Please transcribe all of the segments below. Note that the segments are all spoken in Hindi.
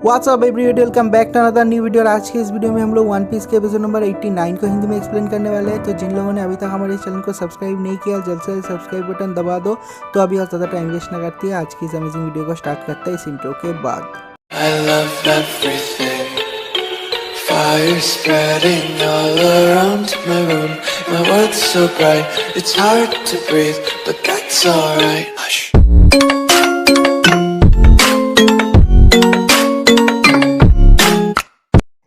WhatsApp everybody, welcome back to another new video. आज के इस वीडियो में हम लोग वन पीस के एपिसोड नंबर 89 को हिंदी में एक्सप्लेन करने वाले हैं। तो जिन लोगों ने अभी तक हमारे चैनल को सब्सक्राइब नहीं किया, जल्द से सब्सक्राइब बटन दबा दो। तो अभी और ज़्यादा टाइम वेस्ट ना करती है, आज की इस अमेजिंग वीडियो को स्टार्ट करते हैं इस इंट्रो के बाद। I love everything. Fire spreading all around my room. My world's so bright, it's hard to breathe, but that's alright. Hush.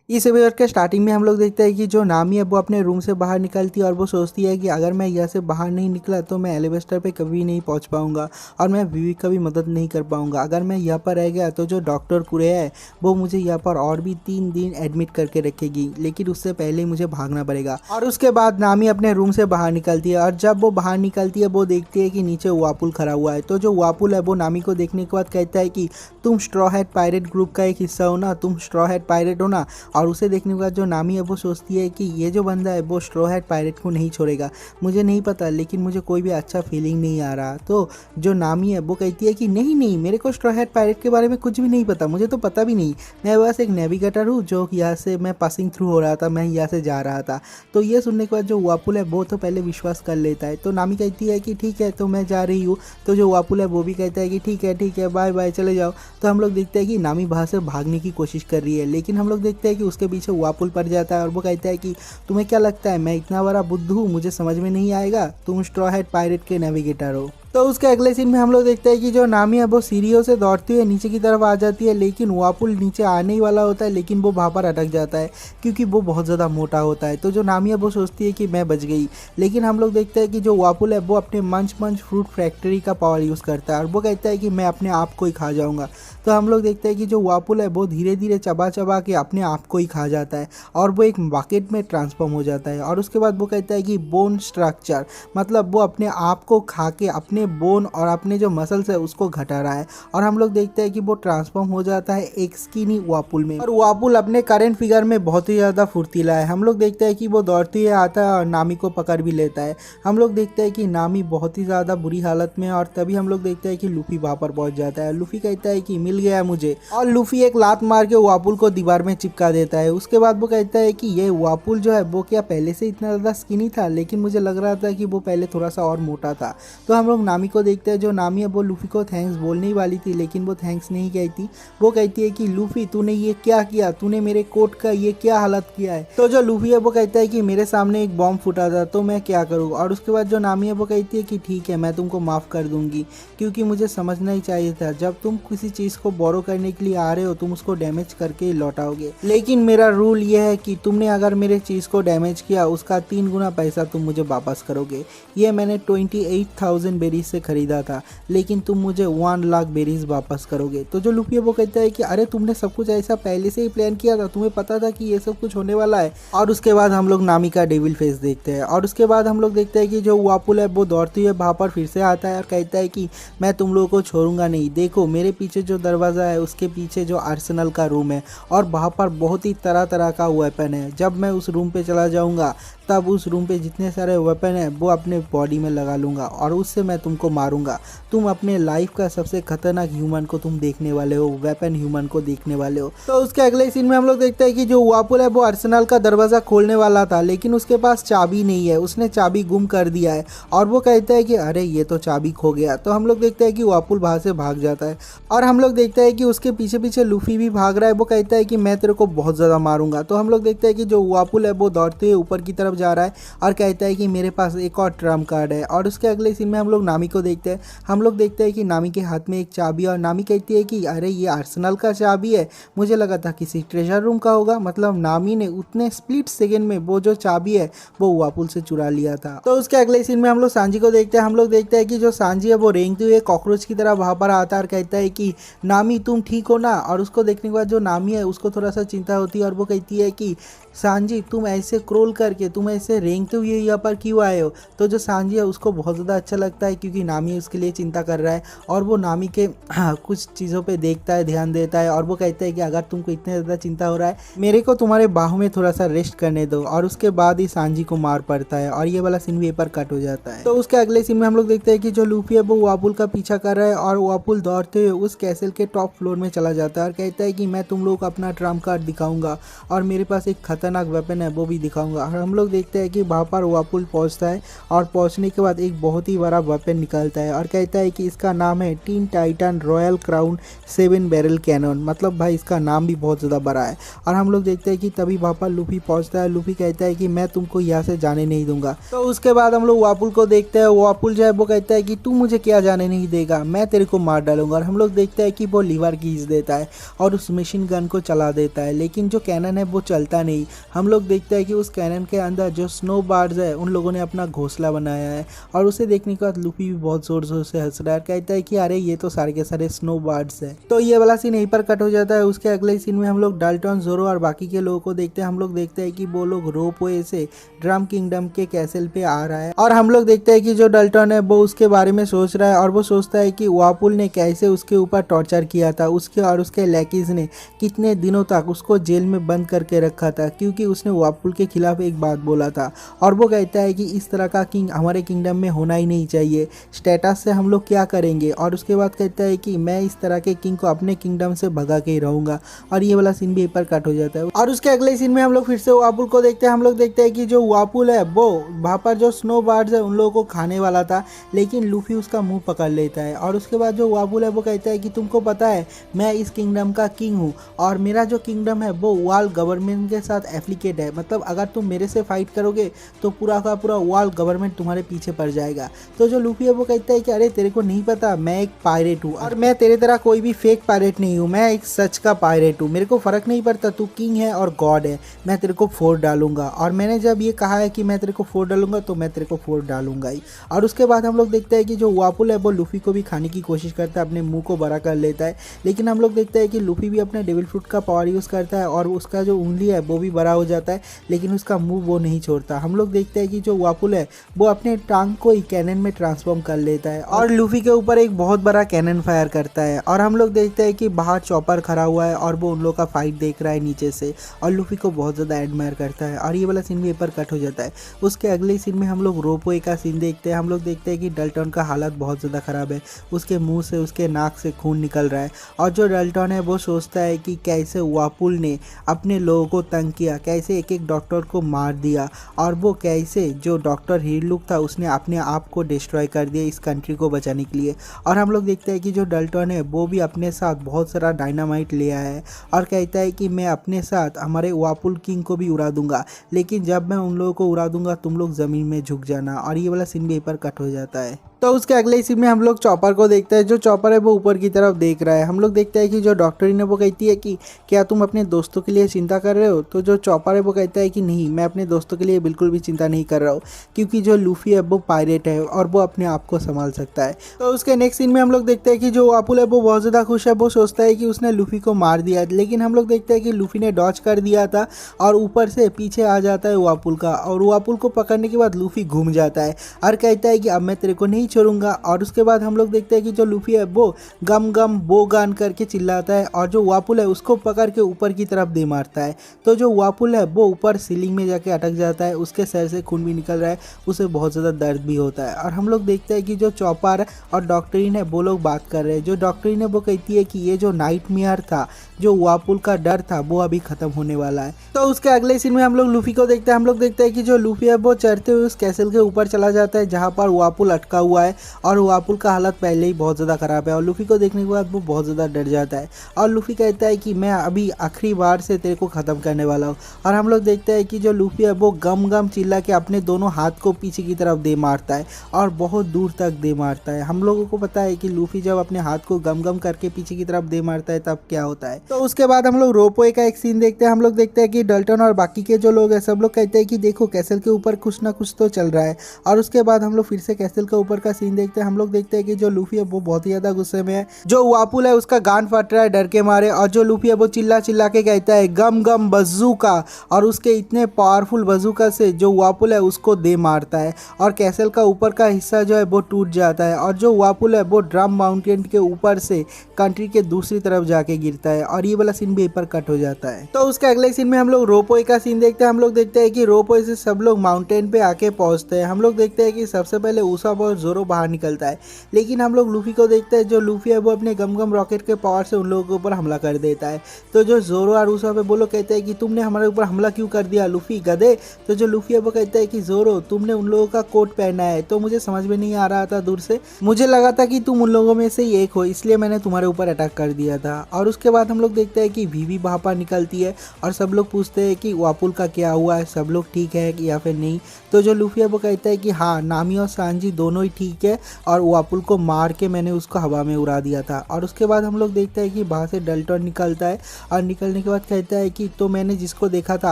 इस एपिसोड के स्टार्टिंग में हम लोग देखते हैं कि जो नामी है वो अपने रूम से बाहर निकलती है और वो सोचती है कि अगर मैं यहाँ से बाहर नहीं निकला तो मैं एलिवेटर पे कभी नहीं पहुँच पाऊँगा और मैं बीवी का भी मदद नहीं कर पाऊँगा। अगर मैं यहाँ पर रह गया तो जो डॉक्टर कुरे है वो मुझे यहाँ पर और भी 3 दिन एडमिट करके रखेगी, लेकिन उससे पहले ही मुझे भागना पड़ेगा। और उसके बाद नामी अपने रूम से बाहर निकलती है और जब वो बाहर निकलती है वो देखती है कि नीचे वापुल खड़ा हुआ है। तो जो वापुल है वो नामी को देखने के बाद कहता है कि तुम स्ट्रॉ हैट पायरेट ग्रुप का एक हिस्सा हो ना, तुम स्ट्रॉ हैट पायरेट हो ना। और उसे देखने के बाद जो नामी है वो सोचती है कि ये जो बंदा है वो स्ट्रॉ हैट पायरेट को नहीं छोड़ेगा। मुझे नहीं पता, लेकिन मुझे कोई भी अच्छा फीलिंग नहीं आ रहा। तो जो नामी है वो कहती है कि नहीं, मेरे को स्ट्रॉ हैट पायरेट के बारे में कुछ भी नहीं पता, मुझे तो पता भी नहीं। मैं बस एक नेविगेटर हूँ जो यहाँ से मैं पासिंग थ्रू हो रहा था, मैं यहाँ से जा रहा था। तो ये सुनने के बाद जो वापुल है वो तो पहले विश्वास कर लेता है। तो नामी कहती है कि ठीक है, तो मैं जा रही हूँ। तो जो वापुल है वो भी कहता है कि ठीक है, बाय बाय, चले जाओ। तो हम लोग देखते हैं कि नामी बाहर से भागने की कोशिश कर रही है, लेकिन हम लोग देखते हैं कि उसके पीछे वापुल पड़ जाता है और वो कहता है कि तुम्हें क्या लगता है मैं इतना बड़ा बुद्धू हूँ, मुझे समझ में नहीं आएगा, तुम स्ट्रॉ हैट पायरेट के नेविगेटर हो। तो उसके अगले सीन में हम लोग देखते हैं कि जो नामी है वो सीढ़ियों से दौड़ती हुई नीचे की तरफ आ जाती है, लेकिन वापुल नीचे आने ही वाला होता है, लेकिन वो वहाँ पर अटक जाता है क्योंकि वो बहुत ज़्यादा मोटा होता है। तो जो नामी है वो सोचती है कि मैं बच गई, लेकिन हम लोग देखते हैं कि जो वापुल है वो अपने मंच फ्रूट फैक्ट्री का पावर यूज़ करता है और वो कहता है कि मैं अपने आप को ही खा जाऊँगा। तो हम लोग देखते हैं कि जो वापुल है वो धीरे धीरे चबा के अपने आप को ही खा जाता है और वो एक बकेट में ट्रांसफॉर्म हो जाता है। और उसके बाद वो कहता है कि बोन स्ट्रक्चर, मतलब वो अपने आप को खा के अपने बोन और अपने जो मसल्स है उसको घटा रहा है। और हम लोग देखते हैं कि वो ट्रांसफॉर्म हो जाता है एक स्किनी वापुल में। और वापुल अपने करंट फिगर में बहुत ही ज़्यादा फुर्तीला है। हम लोग देखते हैं कि वो दौड़ते हुए आता है और नामी को पकड़ भी लेता है। हम लोग देखते हैं कि नामी बहुत ही ज़्यादा बुरी हालत में है और तभी हम लोग देखते हैं कि लूफी वहाँ पर पहुँच जाता है। लूफी कहता है कि मिल गया मुझे, और लूफी एक लात मार के वापुल को दीवार में चिपका देता है। उसके बाद वो कहता है कि ये वापुल जो है वो क्या पहले से इतना ज़्यादा स्किनी था, लेकिन मुझे लग रहा था कि वो पहले थोड़ा सा और मोटा था। तो हम लोग नामी को देखते हैं। जो नामी है वो लूफी को थैंक्स बोलने ही वाली थी, लेकिन वो थैंक्स नहीं कहती। वो कहती है कि लूफी तूने ये क्या किया, तूने मेरे कोट का ये क्या हालत किया है। तो जो लूफी है वो कहता है कि मेरे सामने एक बॉम्ब फूटा था तो मैं क्या करूँ। और उसके बाद जो नामी है वो कहती है कि ठीक है, मैं तुमको माफ़ कर दूंगी, क्योंकि मुझे समझना ही चाहिए था जब तुम किसी चीज़ को बोरो करने के लिए आ रहे हो तुम उसको डैमेज करके ही लौटाओगे। लेकिन मेरा रूल ये है कि तुमने अगर मेरे चीज़ को डैमेज किया उसका 3 गुना पैसा तुम मुझे वापस करोगे। ये मैंने 28,000 बेरीज से खरीदा था, लेकिन तुम मुझे 1 लाख बेरीज वापस करोगे। तो जो लूफी है वो कहता है कि अरे तुमने सब कुछ ऐसा पहले से ही प्लान किया था, तुम्हें पता था कि ये सब कुछ होने वाला है। और उसके बाद हम लोग नामी का डेविल फेस देखते हैं। और उसके बाद हम लोग देखते हैं कि जो वापुल है वो दौड़ते हुए वहाँ पर फिर से आता है और कहता है कि मैं तुम लोगों को छोड़ूंगा नहीं। देखो मेरे पीछे जो दरवाज़ा है उसके पीछे जो आर्सेनल का रूम है और वहाँ पर बहुत ही तरह का वेपन है। जब मैं उस रूम पे चला जाऊँगा तब उस रूम पे जितने सारे वेपन है वो अपने बॉडी में लगा लूँगा और उससे मैं तुमको मारूंगा। तुम अपने लाइफ का सबसे खतरनाक ह्यूमन को तुम देखने वाले हो, वेपन ह्यूमन को देखने वाले हो। तो उसके अगले सीन में हम लोग देखते हैं कि जो वापुल है वो आर्सेनल का दरवाज़ा खोलने वाला था, लेकिन उसके पास चाबी नहीं है, उसने चाबी गुम कर दिया है। और वो कहता है कि अरे ये तो चाबी खो गया। तो हम लोग देखते हैं कि वापुल वहाँ से भाग जाता है और हम लोग देखते हैं कि उसके पीछे पीछे लूफी भी भाग रहा है। वो कहता है कि मैं तेरे को बहुत ज़्यादा मारूंगा। तो हम लोग देखते हैं कि जो वापुल है वो दौड़ते हुए ऊपर की तरफ जा रहा है और कहता है कि मेरे पास एक और ट्रम्प कार्ड है। और उसके अगले सीन में हम लोग नामी को देखते हैं। हम लोग देखते हैं कि नामी के हाथ में एक चाबी और नामी कहती है कि अरे ये आर्सेनल का चाबी है, मुझे लगा था किसी ट्रेजर रूम का होगा। मतलब नामी ने उतने स्प्लिट सेकेंड में वो जो चाबी है वो वापुल से चुरा लिया था। तो उसके अगले सीन में हम लोग सांजी को देखते हैं। हम लोग देखते हैं कि जो सांजी है वो रेंगते हुए कॉकरोच की तरह वहाँ पर आता है और कहता है कि नामी तुम ठीक हो ना। और उसको देखने के बाद जो नामी है उसको थोड़ा सा चिंता होती है और वो कहती है कि सांजी तुम ऐसे क्रोल करके, तुम ऐसे रेंगते हुए यहाँ पर क्यों आए हो। तो जो सांजी है उसको बहुत ज़्यादा अच्छा लगता है क्योंकि नामी उसके लिए चिंता कर रहा है और वो नामी के कुछ चीज़ों पे देखता है, ध्यान देता है और वो कहता है कि अगर तुमको इतने ज़्यादा चिंता हो रहा है मेरे को तुम्हारे बाहों में थोड़ा सा रेस्ट करने दो। और उसके बाद ही सांजी को मार पड़ता है और ये वाला सीन भी पर कट हो जाता है। तो उसके अगले सीन में हम लोग देखते हैं कि जो लूफी है वो वापुल का पीछा कर रहा है और वापुल दौड़ते हुए उस कैसल के टॉप फ्लोर में चला जाता है और कहता है कि मैं तुम लोग को अपना ट्रम्प कार्ड दिखाऊंगा और मेरे पास एक खतरनाक वेपन है वो भी दिखाऊंगा। और हम लोग देखते हैं कि वहाँ पर वापुल पहुँचता है और पहुँचने के बाद एक बहुत ही बड़ा वेपन निकलता है और कहता है कि इसका नाम है teen titan royal crown 7 barrel cannon. मतलब भाई इसका नाम भी बहुत ज़्यादा बड़ा है। और हम लोग देखते हैं कि तभी वहाँ पर लूफी पहुँचता है। लूफी कहता है कि मैं तुमको यहाँ से जाने नहीं दूंगा। तो उसके बाद हम लोग वापुल को देखते हैं। वापुल जो है वो कहता है कि तू मुझे क्या जाने नहीं देगा, मैं तेरे को मार डालूंगा। और हम लोग देखते हैं कि वो लीवर खींच देता है और उस मशीन गन को चला देता है, लेकिन जो कैनन है वो चलता नहीं। हम लोग देखते हैं कि उस कैनन के अंदर जो स्नो बार्ड्स है उन लोगों ने अपना घोंसला बनाया है और उसे देखने के बाद लूफी भी बहुत जोर जोर से हंस रहा है। कहता है कि अरे ये तो सारे के सारे स्नो बार्ड्स है। तो ये वाला सीन यहीं पर कट हो जाता है। उसके अगले सीन में हम लोग डाल्टन, जोरो और बाकी के लोगों को देखते हैं। हम लोग देखते हैं कि वो लोग रोपवे से ड्रम किंगडम के कैसल पे आ रहा है और हम लोग देखते हैं कि जो डाल्टन है वो उसके बारे में सोच रहा है और वो सोचता है कि वापुल ने कैसे उसके ऊपर टॉर्चर किया था, उसके और उसके लैकीज ने कितने दिनों तक उसको जेल में बंद करके रखा था क्योंकि उसने वापुल के खिलाफ एक बात बोला था। और वो कहता है कि इस तरह का किंग हमारे किंगडम में होना ही नहीं चाहिए, स्टेटस से हम लोग क्या करेंगे। और उसके बाद कहता है कि मैं इस तरह के किंग को अपने किंगडम से भगा के ही रहूंगा। और ये वाला सीन भी पर कट हो जाता है। और उसके अगले सीन में हम लोग फिर से वापुल को देखते हैं। हम लोग देखते हैं कि जो वापुल है वो वहाँ पर जो स्नो बार्ड्स है उन लोगों को खाने वाला था, लेकिन लूफी उसका मुंह पकड़ लेता है। और उसके बाद जो वापुल है वो कहता है कि तुमको पता है मैं इस किंगडम का किंग हूँ और मेरा जो किंगडम है वो वाल गवर्नमेंट के साथ एफिलिएट है। मतलब अगर तुम मेरे से फाइट करोगे तो पूरा का पूरा वाल गवर्नमेंट तुम्हारे पीछे पड़ जाएगा। तो जो लूफी है वो कहता है कि अरे तेरे को नहीं पता मैं एक पायरेट हूँ और मैं तेरे तरह कोई भी फेक पायरेट नहीं हूँ, मैं एक सच का पायरेट हूँ। मेरे को फर्क नहीं पड़ता तू किंग है और गॉड है, मैं तेरे को फोड़ डालूंगा। और मैंने जब ये कहा है कि मैं तेरे को फोड़ डालूंगा तो मैं तेरे को फोड़ डालूंगा ही। और उसके बाद हम लोग देखते हैं कि जो वापुल है वो लूफी को भी खाने की कोशिश करता है, अपने मुंह को बड़ा कर लेता है। लेकिन हम लोग देखते हैं कि लूफी भी अपने डेविल फ्रूट का पावर यूज़ करता है और उसका जो उंगली है वो भी बड़ा हो जाता है, लेकिन उसका मुंह वो नहीं छोड़ता। हम लोग देखते हैं कि जो वापुल है वो अपने टांग को ही कैनन में ट्रांसफॉर्म कर लेता है और लूफी के ऊपर एक बहुत बड़ा कैनन फायर करता है। और हम लोग देखते हैं कि बाहर चॉपर खड़ा हुआ है और वो उन लोग का फाइट देख रहा है नीचे से और लूफी को बहुत ज़्यादा एडमायर करता है। और ये वाला सीन भी पर कट हो जाता है। उसके अगले सीन में हम लोग रोपवे का सीन देखते हैं। हम लोग देखते हैं कि डल्टन का हालत बहुत ज़्यादा ख़राब है, उसके मुंह से उसके नाक से खून निकल रहा है। और जो डल्टन है वो सोचता है कि कैसे वापुल ने अपने लोगों को तंग किया, कैसे एक एक डॉक्टर को मार दिया और वो कैसे जो डॉक्टर हीरलुक था उसने अपने आप को डिस्ट्रॉय कर दिया इस कंट्री को बचाने के लिए। और हम लोग देखते हैं कि जो डल्टन है वो भी अपने साथ बहुत सारा डायनामाइट ले आया है और कहता है कि मैं अपने साथ हमारे वापुल किंग को भी उड़ा दूंगा, लेकिन जब मैं उन लोगों को उड़ा दूंगा तुम लोग ज़मीन में झुक जाना। और ये वाला सीन भी पर कट हो जाता है। तो उसके अगले सीन में हम लोग चॉपर को देखते हैं। जो चॉपर है वो ऊपर की तरफ देख रहा है। हम लोग देखते हैं कि जो डॉक्टरी ने वो कहती है कि क्या तुम अपने दोस्तों के लिए चिंता कर रहे हो। तो जो चॉपर है वो कहता है कि नहीं, मैं अपने दोस्तों के लिए बिल्कुल भी चिंता नहीं कर रहा हूँ क्योंकि जो लूफी है वो पायरेट है और वो अपने आप को संभाल सकता है। तो उसके नेक्स्ट सीन में हम लोग देखते हैं कि जो वापुल है वो बहुत ज़्यादा खुश है। वो सोचता है कि उसने लूफी को मार दिया, लेकिन हम लोग देखते हैं कि लूफी ने डॉच कर दिया था और ऊपर से पीछे आ जाता है वापुल का और वापुल को पकड़ने के बाद लूफी घूम जाता है और कहता है कि अब मैं तेरे को नहीं छोड़ूंगा। और उसके बाद हम लोग देखते हैं कि जो लूफी है वो गम गम बो गान करके चिल्लाता है और जो वापुल है उसको पकड़ के ऊपर की तरफ दे मारता है। तो जो वापुल है वो ऊपर सीलिंग में जाके अटक जाता है, उसके सर से खून भी निकल रहा है, उसे बहुत ज़्यादा दर्द भी होता है। और हम लोग देखते हैं कि जो चॉपर और डॉक्टरीन है वो लोग बात कर रहे हैं। जो डॉक्टरीन है वो कहती है कि ये जो नाइटमेयर था, जो वापुल का डर था, वो अभी ख़त्म होने वाला है। तो उसके अगले सीन में हम लोग लूफी को देखते हैं। हम लोग देखते हैं कि जो लूफी है वो चढ़ते हुए उस कैसल के ऊपर चला जाता है जहाँ पर वापुल अटका हुआ है और वापुल का हालत पहले ही बहुत ज़्यादा ख़राब है। और लूफी को देखने के बाद वो बहुत ज़्यादा डर जाता है और लूफी कहता है कि मैं अभी आखिरी बार से तेरे को ख़त्म करने वाला हूँ। और हम लोग देखते हैं कि जो लूफी है वो गम गम चिल्ला के अपने दोनों हाथ को पीछे की तरफ दे मारता है और बहुत दूर तक दे मारता है। हम लोगों को पता है कि लूफी जब अपने हाथ को गम गम करके पीछे की तरफ दे मारता है तब क्या होता है। तो उसके बाद हम लोग रोपवे का एक सीन देखते हैं। हम लोग देखते हैं कि डल्टन और बाकी के जो लोग हैं सब लोग कहते हैं कि देखो कैसल के ऊपर कुछ ना कुछ तो चल रहा है। और उसके बाद हम लोग फिर से कैसल के ऊपर का सीन देखते हैं। हम लोग देखते हैं कि जो लूफी है वो बहुत ही ज़्यादा गुस्से में है, जो वापुल है उसका गान फट रहा है डर के मारे और जो लूफी है वो चिल्ला चिल्ला के कहता है गम गम बज़ूका और उसके इतने पावरफुल बज़ूका से जो वापुल है उसको दे मारता है और कैसल का ऊपर का हिस्सा जो है वो टूट जाता है और जो वापुल है वो ड्रम माउंटेन के ऊपर से कंट्री के दूसरी तरफ जाके गिरता है और ये वाला सीन भी यहीं पर कट हो जाता है। तो उसके अगले सीन में हम लोग रोपवे का सीन देखते हैं। हम लोग देखते हैं कि रोपवे से सब लोग माउंटेन पे आके पहुंचते हैं। हम लोग देखते हैं कि सबसे पहले उसाप और जोरो बाहर निकलता है, लेकिन हम लोग लूफी को देखते हैं। जो लूफी है वो अपने गम गम रॉकेट के पावर से उन लोगों के ऊपर हमला कर देता है। तो जो जोरो और उसाप है वो लोग कहते हैं कि तुमने हमारे ऊपर हमला क्यों कर दिया लूफी गधे। तो जो लूफी है वो कहता है कि जोरो तुमने उन लोगों का कोट पहना है तो मुझे समझ में नहीं आ रहा था, दूर से मुझे लगा था कि तुम उन लोगों में से ही एक हो, इसलिए मैंने तुम्हारे ऊपर अटैक कर दिया था। और उसके बाद हम लोग देखते हैं कि वीवी वहाँ पर निकलती है और सब लोग पूछते हैं कि वापुल का क्या हुआ है, सब लोग ठीक है या फिर नहीं। तो जो लूफी है वो कहता है कि हाँ, नामी और सांजी दोनों ही ठीक है और वापुल को मार के मैंने उसको हवा में उड़ा दिया था। और उसके बाद हम लोग देखते हैं कि वहाँ से डल्टन निकलता है और निकलने के बाद कहता है कि तो मैंने जिसको देखा था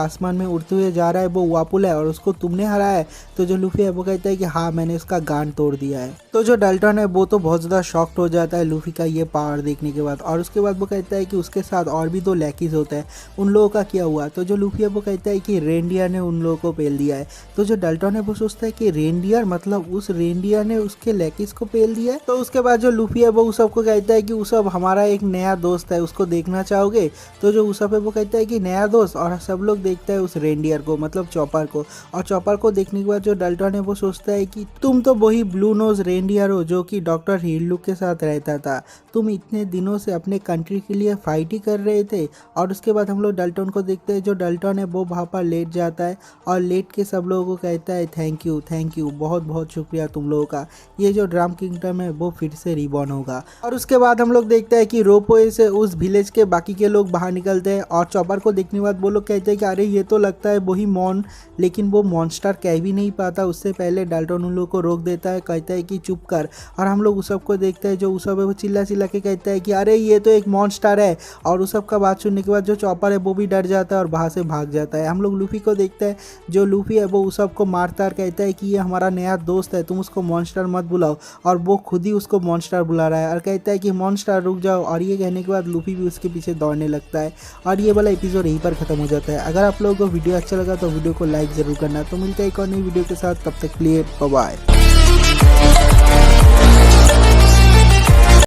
आसमान में उड़ते हुए जा रहा है वो वापुल है और उसको तुमने हराया है। तो जो लूफी है वो कहता है कि हाँ, मैंने उसका गान तोड़ दिया है। तो जो डल्टन है वो तो बहुत ज़्यादा शॉक्ड हो जाता है लूफी का ये पावर देखने के बाद। और उसके बाद वो कहता है कि उसके साथ और भी 2 लैकीज होते हैं, उन लोगों का क्या हुआ। तो जो लूफी है वो कहता है कि रेनडियर ने उन लोगों को पेल दिया है। तो जो डल्टन है वो सोचता है कि रेनडियर मतलब उस रेनडियर ने उसके लैकीज को पेल दिया है। तो उसके बाद जो लूफी है वो उसब को कहता है कि उसब हमारा एक नया दोस्त है, उसको देखना चाहोगे। तो जो उसब है वो कहता है कि नया दोस्त, और सब लोग देखता है उस रेनडियर को मतलब चॉपर को। और चॉपर को देखने के बाद जो डल्टन है वो सोचता है कि तुम तो वही ब्लू नोज रेनडियर हो जो कि डॉक्टर हीलुक के साथ रहता था, तुम इतने दिनों से अपने कंट्री के लिए फाइट ही कर रहे थे। और उसके बाद हम लोग डल्टन को देखते हैं। जो डल्टन है वो वहाँ पर लेट जाता है और लेट के सब लोगों को कहता है थैंक यू, बहुत बहुत शुक्रिया तुम लोगों का, ये जो ड्रम किंगडम है वो फिर से रिबॉर्न होगा। और उसके बाद हम लोग देखते हैं कि रोपवे से उस विलेज के बाकी के लोग बाहर निकलते हैं और चॉपर को देखने के बाद वो लोग कहते हैं कि अरे ये तो लगता है वही मॉन, लेकिन वो मॉन्स्टर कह भी नहीं पाता। उससे पहले डल्टन उन लोगों को रोक देता है, कहता है कि चुप कर। और हम लोग उसब को देखते हैं। जो उसब है वो चिल्ला चिल्ला के कहता है कि अरे ये तो एक मॉन्स्टर है। और उसब का बात सुनने के बाद जो चॉपर है वो भी डर जाता है और वहाँ से भाग जाता है। हम लोग लूफी को देखते हैं। जो लूफी है वो उसब को मारता है और कहता है कि ये हमारा नया दोस्त है, तुम उसको मॉन्स्टर मत बुलाओ। और वो खुद ही उसको मॉन्स्टर बुला रहा है और कहता है कि मॉन्स्टर रुक जाओ। और ये कहने के बाद लूफी भी उसके पीछे दौड़ने लगता है और ये वाला एपिसोड यहीं पर खत्म हो जाता है। अगर आप लोगों को वीडियो अच्छा लगा तो वीडियो को लाइक ज़रूर करना। तो मिलता है एक और नई वीडियो के साथ, तब तक के लिए बाय बाय।